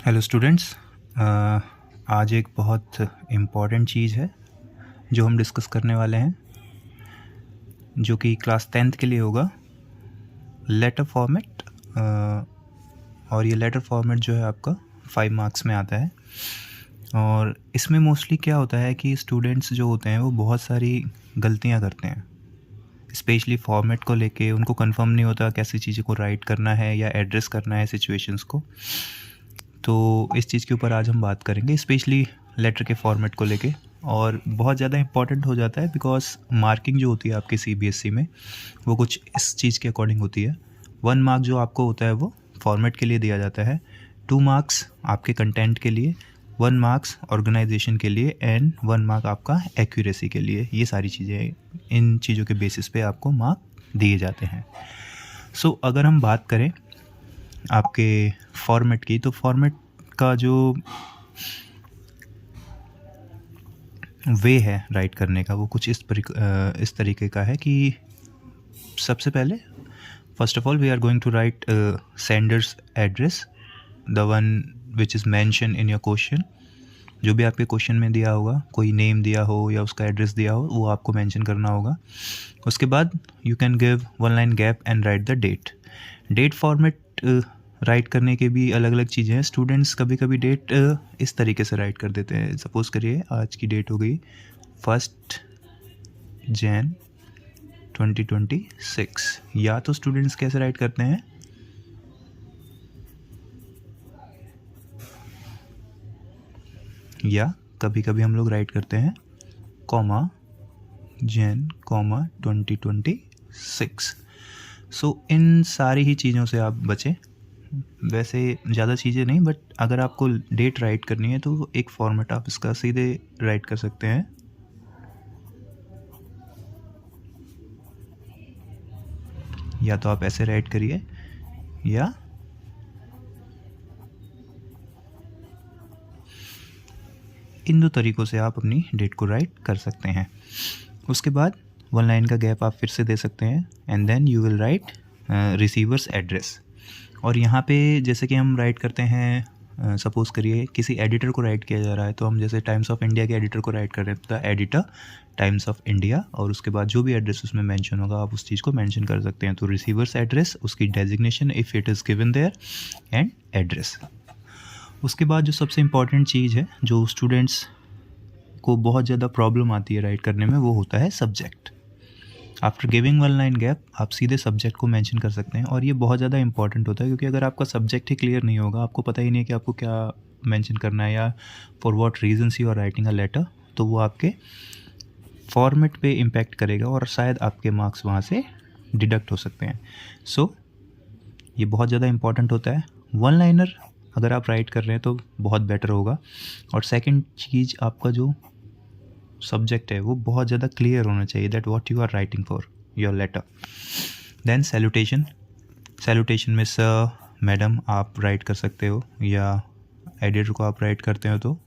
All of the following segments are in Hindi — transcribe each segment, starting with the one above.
Hello students. आज एक बहुत इम्पॉर्टेंट चीज़ है जो हम डिस्कस करने वाले हैं, जो कि क्लास 10th के लिए होगा, लेटर फॉर्मेट। और ये लेटर फॉर्मेट जो है आपका 5 मार्क्स में आता है। और इसमें मोस्टली क्या होता है कि स्टूडेंट्स जो होते हैं वो बहुत सारी गलतियां करते हैं, स्पेशली फॉर्मेट को लेके। उनको कंफर्म नहीं होता कैसी चीज़ों को राइट करना है या एड्रेस करना है सिचुएशंस को। तो इस चीज़ के ऊपर आज हम बात करेंगे, स्पेशली लेटर के फॉर्मेट को लेके। और बहुत ज़्यादा इंपॉर्टेंट हो जाता है बिकॉज मार्किंग जो होती है आपके सीबीएसई में वो कुछ इस चीज़ के अकॉर्डिंग होती है। 1 मार्क जो आपको होता है वो फॉर्मेट के लिए दिया जाता है, 2 मार्क्स आपके कंटेंट के लिए, 1 मार्क्स ऑर्गेनाइजेशन के लिए एंड 1 मार्क आपका एक्यूरेसी के लिए। ये सारी चीज़ें, इन चीज़ों के बेसिस पे आपको मार्क दिए जाते हैं। सो अगर हम बात करें आपके फॉर्मेट की, तो फॉर्मेट का जो वे है राइट करने का वो कुछ इस तरीके का है कि सबसे पहले first of all we are going to write sender's address, the one which is mention in your question. जो भी आपके क्वेश्चन में दिया होगा, कोई नेम दिया हो या उसका एड्रेस दिया हो, वो आपको मेंशन करना होगा। उसके बाद you can give 1 line gap and write the date. Date format write करने के भी अलग अलग चीज़ें हैं। स्टूडेंट्स कभी कभी डेट इस तरीके से राइट कर देते हैं। सपोज़ करिए आज की डेट हो गई 1 जैन 2026। या तो स्टूडेंट्स कैसे राइट करते हैं, या कभी कभी हम लोग राइट करते हैं कॉमा जैन कॉमा 2026। सो इन सारी ही चीज़ों से आप बचें। वैसे ज़्यादा चीज़ें नहीं, बट अगर आपको डेट राइट करनी है तो एक फॉर्मेट आप इसका सीधे राइट कर सकते हैं। या तो आप ऐसे राइट करिए या इन 2 तरीक़ों से आप अपनी डेट को राइट कर सकते हैं। उसके बाद 1 लाइन का गैप आप फिर से दे सकते हैं and then you will write receiver's address. और यहाँ पे जैसे कि हम राइट करते हैं, सपोज़ करिए किसी एडिटर को राइट किया जा रहा है, तो हम जैसे टाइम्स ऑफ इंडिया के एडिटर को राइट कर रहे हैं तो एडिटर टाइम्स ऑफ इंडिया, और उसके बाद जो भी एड्रेस उसमें मेंशन होगा आप उस चीज़ को मेंशन कर सकते हैं। तो रिसीवर्स एड्रेस, उसकी designation if it is given there, and address. उसके बाद जो सबसे इम्पॉर्टेंट चीज़ है जो स्टूडेंट्स को बहुत ज़्यादा प्रॉब्लम आती है राइट करने में, वो होता है subject. After giving 1 line gap आप सीधे सब्जेक्ट को मेंशन कर सकते हैं। और ये बहुत ज़्यादा इंपॉर्टेंट होता है क्योंकि अगर आपका सब्जेक्ट ही क्लियर नहीं होगा, आपको पता ही नहीं है कि आपको क्या मेंशन करना है या for what reasons you are writing a letter, तो वो आपके फॉर्मेट पे इम्पैक्ट करेगा और शायद आपके मार्क्स वहाँ से डिडक्ट हो सकते हैं। सो ये बहुत ज़्यादा इंपॉर्टेंट होता है। 1 लाइनर अगर आप राइट कर रहे हैं तो बहुत बेटर होगा। और सेकंड चीज़, आपका जो सब्जेक्ट है वो बहुत ज़्यादा क्लियर होना चाहिए, that what you are writing for your letter. Then salutation में सर, मैडम आप राइट कर सकते हो, या एडिटर को आप राइट करते हो तो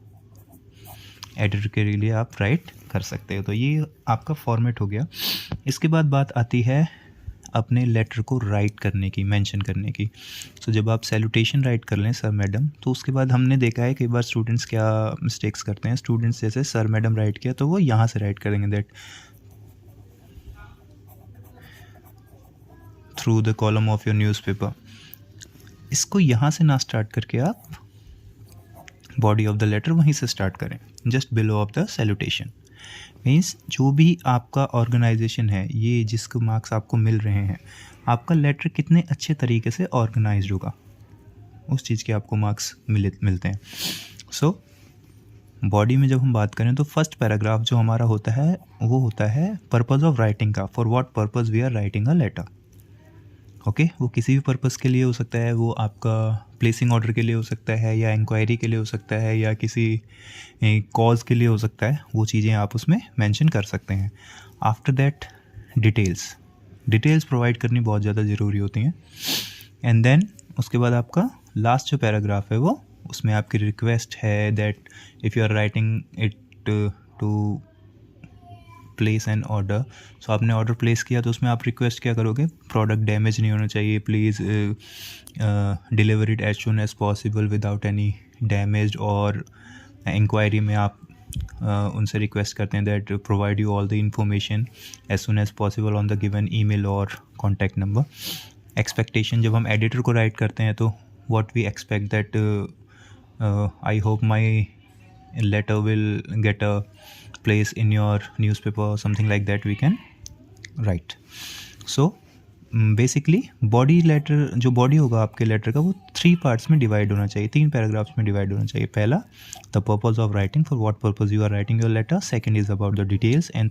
एडिटर के लिए आप राइट कर सकते हो। तो ये आपका फॉर्मेट हो गया। इसके बाद बात आती है अपने लेटर को राइट करने की, मेंशन करने की। सो जब आप सैल्यूटेशन राइट कर लें सर मैडम, तो उसके बाद हमने देखा है कई बार स्टूडेंट्स क्या मिस्टेक्स करते हैं। स्टूडेंट्स जैसे सर मैडम राइट किया तो वो यहाँ से राइट करेंगे, that through the column of your newspaper. इसको यहाँ से ना स्टार्ट करके आप बॉडी ऑफ द लेटर वहीं से स्टार्ट करें, just below of the salutation. Means जो भी आपका ऑर्गेनाइजेशन है, ये जिसके मार्क्स आपको मिल रहे हैं, आपका लेटर कितने अच्छे तरीके से ऑर्गेनाइज्ड होगा, उस चीज़ के आपको मार्क्स मिलते हैं। सो बॉडी में जब हम बात करें तो फर्स्ट पैराग्राफ जो हमारा होता है वो होता है पर्पज़ ऑफ राइटिंग का, for what purpose we are writing a letter. Okay, वो किसी भी पर्पज़ के लिए हो सकता है, वो आपका प्लेसिंग ऑर्डर के लिए हो सकता है, या इंक्वायरी के लिए हो सकता है, या किसी कॉज के लिए हो सकता है। वो चीज़ें आप उसमें मेंशन कर सकते हैं। आफ्टर दैट डिटेल्स प्रोवाइड करनी बहुत ज़्यादा ज़रूरी होती हैं। एंड देन उसके बाद आपका लास्ट जो पैराग्राफ है वो, उसमें आपकी रिक्वेस्ट है that if you are writing it to place an order. So आपने ऑर्डर प्लेस किया तो उसमें आप रिक्वेस्ट क्या करोगे, प्रोडक्ट डैमेज नहीं होना चाहिए, please deliver it as soon as possible without any damage. और इंक्वायरी में आप उनसे रिक्वेस्ट करते हैं that provide you all the information as soon as possible on the given email और कॉन्टैक्ट नंबर। एक्सपेक्टेशन, जब हम एडिटर को राइट करते हैं तो what we expect that I hope my letter will get a place in your newspaper or something like that we can write. So basically body letter, जो body होगा आपके लेटर का वो 3 पार्ट्स में डिवाइड होना चाहिए, 3 पैराग्राफ्स में डिवाइड होना चाहिए। पहला, the purpose of writing, for what purpose you are writing your letter. Second is about the details and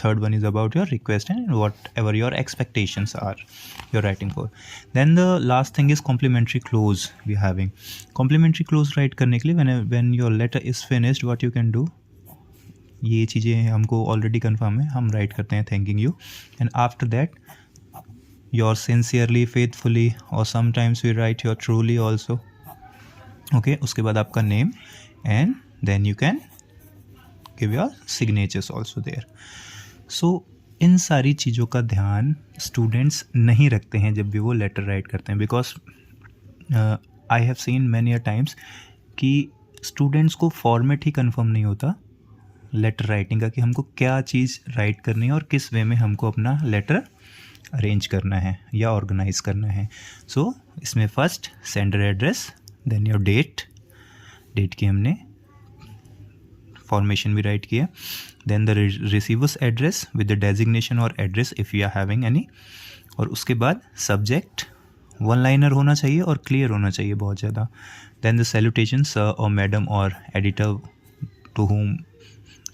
third one is about your request and whatever your expectations are you're writing for. Then the last thing is complimentary clause we having. Complimentary clause write करने के लिए when your letter is finished what you can do, ये चीज़ें हमको ऑलरेडी कन्फर्म है, हम राइट करते हैं thanking you and after that your sincerely, faithfully और sometimes we write your truly also. Okay, उसके बाद आपका name and then you can give your signatures also there. So इन सारी चीज़ों का ध्यान स्टूडेंट्स नहीं रखते हैं जब भी वो लेटर राइट करते हैं, because I have seen many a times कि स्टूडेंट्स को फॉर्मेट ही कंफर्म नहीं होता लेटर राइटिंग का कि हमको क्या चीज़ राइट करनी है और किस वे में हमको अपना लेटर अरेंज करना है या ऑर्गेनाइज करना है। सो इसमें first sender address, then your date की हमने फॉर्मेशन भी राइट किया, then the receivers address with the designation और address if you are having any, और उसके बाद सब्जेक्ट 1 लाइनर होना चाहिए और क्लियर होना चाहिए बहुत ज़्यादा। देन द सैल्यूटेशन सर और मैडम और editor to whom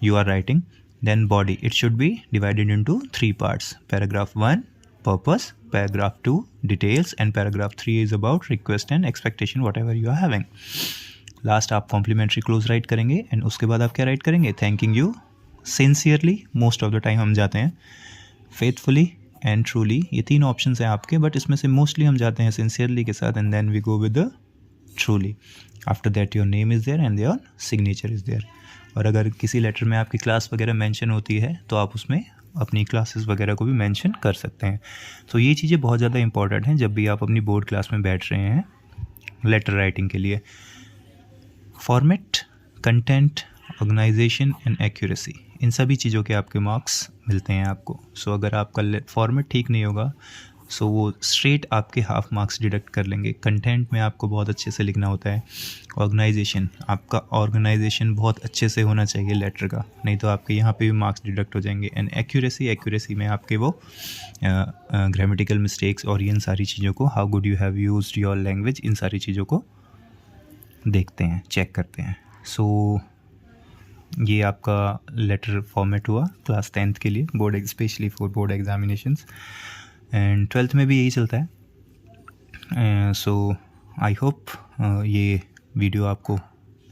you are writing. Then body, it should be divided into 3 parts. Paragraph 1 purpose, paragraph 2 details and paragraph 3 is about request and expectation whatever you are having. Last आप complimentary close write करेंगे and उसके बाद आप क्या write करेंगे, thanking you sincerely, most of the time हम जाते हैं faithfully and truly, ये 3 options हैं आपके, but इसमें से mostly हम जाते हैं sincerely के साथ and then we go with the truly. After that your name is there and your signature is there. और अगर किसी लेटर में आपकी क्लास वगैरह मेंशन होती है तो आप उसमें अपनी क्लासेस वगैरह को भी मेंशन कर सकते हैं। तो ये चीज़ें बहुत ज़्यादा इंपॉर्टेंट हैं जब भी आप अपनी बोर्ड क्लास में बैठ रहे हैं लेटर राइटिंग के लिए। Format, content, organisation and accuracy, इन सभी चीज़ों के आपके मार्क्स मिलते हैं आपको। सो अगर आपका फॉर्मेट ठीक नहीं होगा सो वो स्ट्रेट आपके हाफ मार्क्स डिडक्ट कर लेंगे। कंटेंट में आपको बहुत अच्छे से लिखना होता है। ऑर्गेनाइजेशन, आपका ऑर्गेनाइजेशन बहुत अच्छे से होना चाहिए लेटर का, नहीं तो आपके यहाँ पे भी मार्क्स डिडक्ट हो जाएंगे। एंड एक्यूरेसी में आपके वो ग्रामेटिकल मिस्टेक्स और इन सारी चीज़ों को, how good you have used your language, इन सारी चीज़ों को देखते हैं, चेक करते हैं। सो ये आपका लेटर फॉर्मेट हुआ क्लास 10th के लिए, board specially for board examinations, and 12th में भी यही चलता है। सो आई होप ये वीडियो आपको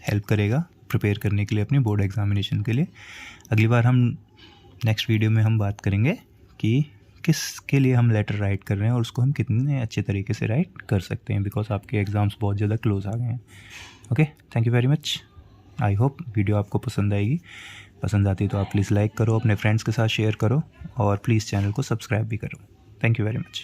हेल्प करेगा प्रिपेयर करने के लिए अपने बोर्ड एग्जामिनेशन के लिए। अगली बार हम नेक्स्ट वीडियो में हम बात करेंगे कि किसके लिए हम लेटर राइट कर रहे हैं और उसको हम कितने अच्छे तरीके से राइट कर सकते हैं, बिकॉज आपके एग्ज़ाम्स बहुत ज़्यादा क्लोज आ गए हैं। Okay, thank you very much. I hope video आपको पसंद आएगी। पसंद आती तो आप प्लीज़ लाइक करो, अपने फ्रेंड्स के साथ शेयर करो और प्लीज़ चैनल को सब्सक्राइब भी करो। Thank you very much.